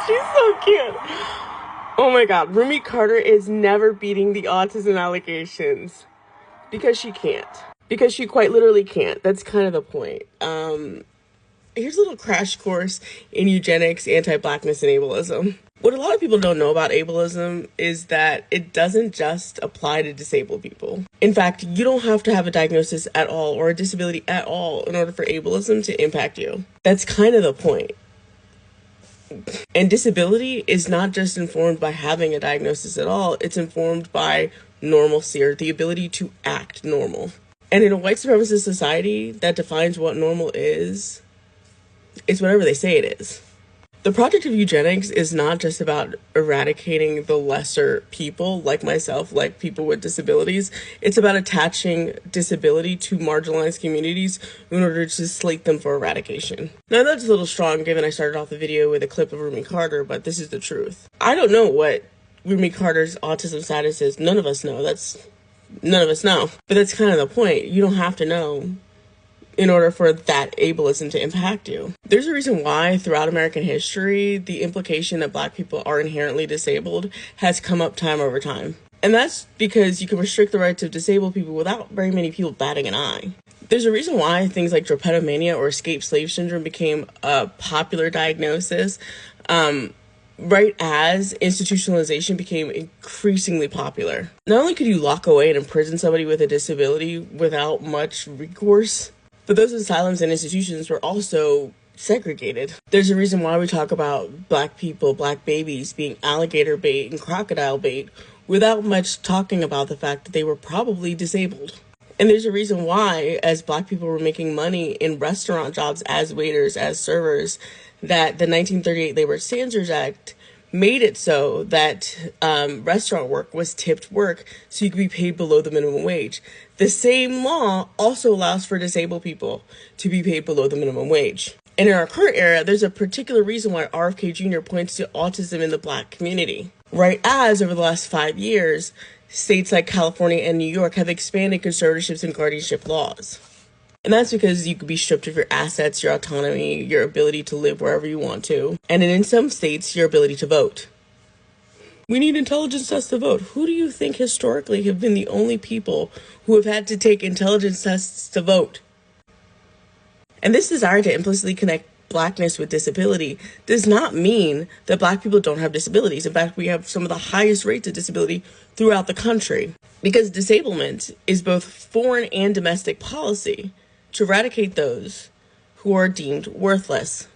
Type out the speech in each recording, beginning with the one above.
She's so cute. Oh my god, Rumi Carter is never beating the autism allegations. Because she can't. Because she quite literally can't. That's kind of the point. Here's a little crash course in eugenics, anti-blackness, and ableism. What a lot of people don't know about ableism is that it doesn't just apply to disabled people. In fact, you don't have to have a diagnosis at all or a disability at all in order for ableism to impact you. That's kind of the point. And disability is not just informed by having a diagnosis at all, it's informed by normalcy, or the ability to act normal. And in a white supremacist society that defines what normal is, it's whatever they say it is. The project of eugenics is not just about eradicating the lesser people like myself, like people with disabilities. It's about attaching disability to marginalized communities in order to slate them for eradication. Now that's a little strong given I started off the video with a clip of Rumi Carter, but this is the truth. I don't know what Rumi Carter's autism status is. None of us know. None of us know. But that's kind of the point. You don't have to know in order for that ableism to impact you. There's a reason why throughout American history, the implication that Black people are inherently disabled has come up time over time. And that's because you can restrict the rights of disabled people without very many people batting an eye. There's a reason why things like drapetomania or escaped slave syndrome became a popular diagnosis, right as institutionalization became increasingly popular. Not only could you lock away and imprison somebody with a disability without much recourse, but those asylums and institutions were also segregated. There's a reason why we talk about Black people, Black babies being alligator bait and crocodile bait without much talking about the fact that they were probably disabled. And there's a reason why, as Black people were making money in restaurant jobs as waiters, as servers, that the 1938 Labor Standards Act made it so that restaurant work was tipped work so you could be paid below the minimum wage. The same law also allows for disabled people to be paid below the minimum wage. And in our current era, there's a particular reason why RFK Jr. points to autism in the Black community. Right as over the last 5 years, states like California and New York have expanded conservatorships and guardianship laws. And that's because you could be stripped of your assets, your autonomy, your ability to live wherever you want to, and in some states, your ability to vote. We need intelligence tests to vote. Who do you think historically have been the only people who have had to take intelligence tests to vote? And this desire to implicitly connect Blackness with disability does not mean that Black people don't have disabilities. In fact, we have some of the highest rates of disability throughout the country, because disablement is both foreign and domestic policy to eradicate those who are deemed worthless.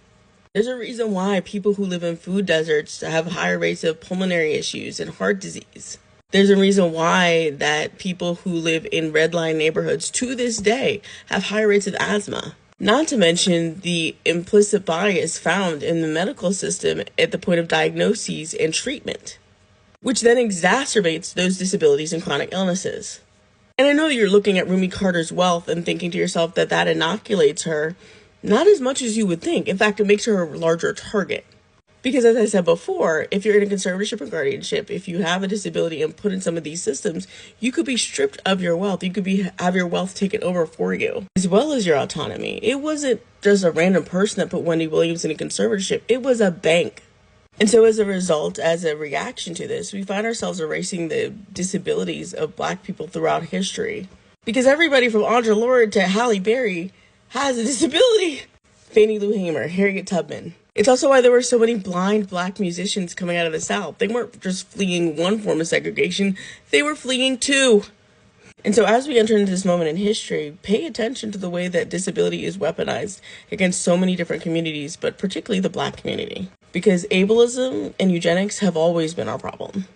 There's a reason why people who live in food deserts have higher rates of pulmonary issues and heart disease. There's a reason why that people who live in red line neighborhoods to this day have higher rates of asthma. Not to mention the implicit bias found in the medical system at the point of diagnoses and treatment, which then exacerbates those disabilities and chronic illnesses. And I know you're looking at Rumi Carter's wealth and thinking to yourself that that inoculates her. Not as much as you would think. In fact, it makes her a larger target. Because as I said before, if you're in a conservatorship or guardianship, if you have a disability and put in some of these systems, you could be stripped of your wealth. You could have your wealth taken over for you, as well as your autonomy. It wasn't just a random person that put Wendy Williams in a conservatorship. It was a bank. And so as a result, as a reaction to this, we find ourselves erasing the disabilities of Black people throughout history. Because everybody from Audre Lorde to Halle Berry has a disability. Fannie Lou Hamer, Harriet Tubman. It's also why there were so many blind Black musicians coming out of the South. They weren't just fleeing one form of segregation, they were fleeing two. And so as we enter into this moment in history, pay attention to the way that disability is weaponized against so many different communities, but particularly the Black community. Because ableism and eugenics have always been our problem.